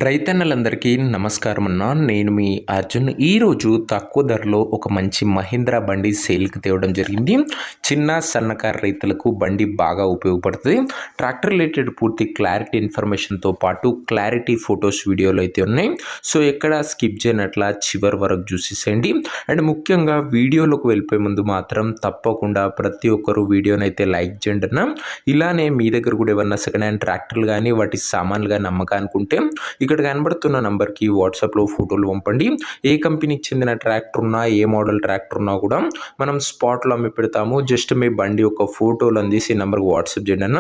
రైతన్నలందరికీ నమస్కారం అన్న. నేను మీ అర్జున్. ఈరోజు తక్కువ ధరలో ఒక మంచి మహీంద్రా బండి సేల్కి తేవడం జరిగింది. చిన్న సన్నకారు రైతులకు బండి బాగా ఉపయోగపడుతుంది. ట్రాక్టర్ రిలేటెడ్ పూర్తి క్లారిటీ ఇన్ఫర్మేషన్తో పాటు క్లారిటీ ఫొటోస్ వీడియోలు అయితే ఉన్నాయి. సో ఎక్కడ స్కిప్ చేయనట్లా చివరి వరకు చూసేసేయండి. అండ్ ముఖ్యంగా వీడియోలోకి వెళ్ళిపోయే ముందు మాత్రం తప్పకుండా ప్రతి ఒక్కరు వీడియోని అయితే లైక్ చేయండి అన్న. ఇలానే మీ దగ్గర కూడా ఏమన్నా సెకండ్ హ్యాండ్ ట్రాక్టర్లు కానీ వాటి సామాన్లు కానీ నమ్మకానుకుంటే ఇక్కడ కనబడుతున్న నంబర్కి వాట్సాప్లో ఫోటోలు పంపండి. ఏ కంపెనీకి చెందిన ట్రాక్టర్ ఉన్నా, ఏ మోడల్ ట్రాక్టర్ ఉన్నా కూడా మనం స్పాట్లో అమ్మి పెడతాము. జస్ట్ మీ బండి యొక్క ఫోటోలు అందిసి నెంబర్కి వాట్సాప్ చేయండి అన్న.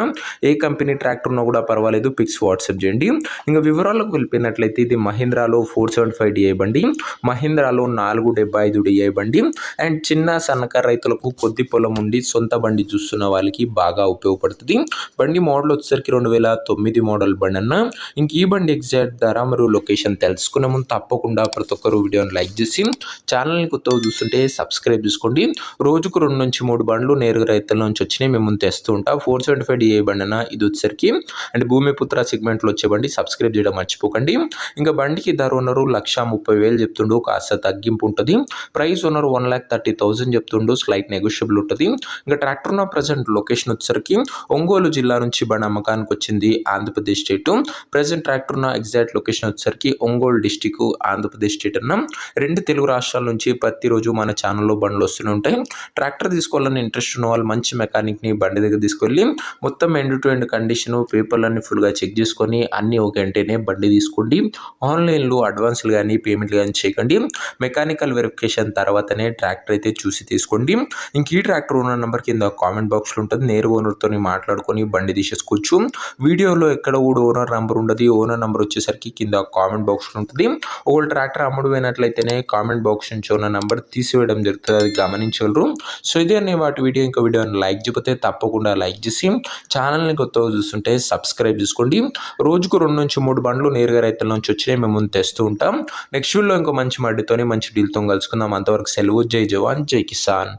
ఏ కంపెనీ ట్రాక్టర్ ఉన్నా కూడా పర్వాలేదు, పిక్స్ వాట్సాప్ చేయండి. ఇంకా వివరాలకు వెళ్ళిపోయినట్లయితే ఇది మహీంద్రాలో 475 DI బండి, మహీంద్రాలో 475 DI బండి. అండ్ చిన్న సన్నకారు రైతులకు కొద్ది పొలం ఉండి సొంత బండి చూస్తున్న వాళ్ళకి బాగా ఉపయోగపడుతుంది. బండి మోడల్ వచ్చేసరికి 2009 మోడల్ బండి అన్న. ఇంక ఈ బండి ఎగ్జాక్ట్ ధర మరియు లొకేషన్ తెలుసుకునే ముందు తప్పకుండా ప్రతి ఒక్కరు వీడియోని లైక్ చేసి ఛానల్ని కొత్తగా చూస్తుంటే సబ్స్క్రైబ్ చేసుకోండి. రోజుకు 2 నుంచి 3 బండ్లు నేరుగా రైతుల నుంచి వచ్చినాయి మేము ముందు తెస్తూ ఉంటాం. 475 DI బండి అన్న ఇది వచ్చేసరికి అండ్ భూమిపుత్ర సెగ్మెంట్లో వచ్చే బండి. సబ్స్క్రైబ్ చేయడం మర్చిపోకండి. ఇంకా బండికి ధర ఉన్నారు 1,30,000 చెప్తుండు, కాస్త తగ్గింపు ఉంటుంది. ప్రైస్ ఉన్నారు 1,30,000 చెప్తుండు, స్లైట్ నెగోషియబుల్ ఉంటుంది. ఇంకా ట్రాక్టర్ ఉన్న ప్రజెంట్ లొకేషన్ వచ్చేసరికి ఒంగోలు జిల్లా నుంచి బండి అమ్మకానికి వచ్చింది, ఆంధ్రప్రదేశ్ స్టేట్. ప్రజెంట్ ట్రాక్టర్ ఉన్న ఎగ్జాక్ట్ లొకేషన్ వచ్చేసరికి ఒంగోలు డిస్టిక్, ఆంధ్రప్రదేశ్ స్టేట్ అన్న. 2 తెలుగు రాష్ట్రాల నుంచి ప్రతిరోజు మన ఛానల్లో బండ్లు వస్తూనే ఉంటాయి. ట్రాక్టర్ తీసుకోవాలని ఇంట్రెస్ట్ ఉన్న వాళ్ళు మంచి మెకానిక్ని బండి దగ్గర తీసుకెళ్ళి మొత్తం ఎండ్ టు ఎండ్ కండిషను, పేపర్లన్నీ ఫుల్గా చెక్ చేసుకొని అన్నీ ఒక గంటనే బండి తీసుకోండి. ఆన్లైన్లో అడ్వాన్స్లు కానీ పేమెంట్లు కానీ చేయకండి. మెకానికల్ వెరిఫికేషన్ తర్వాతనే ట్రాక్టర్ అయితే చూసి తీసుకోండి. ఇంక ఈ ట్రాక్టర్ ఉన్న నెంబర్ కింద కామెంట్ బాక్స్లో ఉంటుంది. నేరుగా ఓనర్తో మాట్లాడుకొని బండి తీసేసుకోవచ్చు. వీడియోలో ఎక్కడ కూడా ఓనర్ నెంబర్ ఉండదు. ఓనర్ నెంబర్ వచ్చేసరికి కింద కామెంట్ బాక్స్లో ఉంటుంది. ఒకవేళ ట్రాక్టర్ అమ్ముడు పోయినట్లయితేనే కామెంట్ బాక్స్ నుంచి ఉన్న నెంబర్ తీసివేయడం జరుగుతుంది, అది గమనించగలరు. సో ఇదే అనే వాటి వీడియో. ఇంకా వీడియోని లైక్ చేయకపోతే తప్పకుండా లైక్ చేసి ఛానల్ని కొత్తగా చూస్తుంటే సబ్స్క్రైబ్ చేసుకోండి. రోజుకు 2 నుంచి 3 బండ్లు నేరుగా రైతుల నుంచి వచ్చినాయి మేము ముందు తెస్తూ ఉంటాం. నెక్స్ట్ వీడియోలో ఇంకో మంచి మడ్డితోని మంచి డీల్తో కలుసుకుందాం. అంతవరకు సెలవు. జై జవాన్ జై కిసాన్.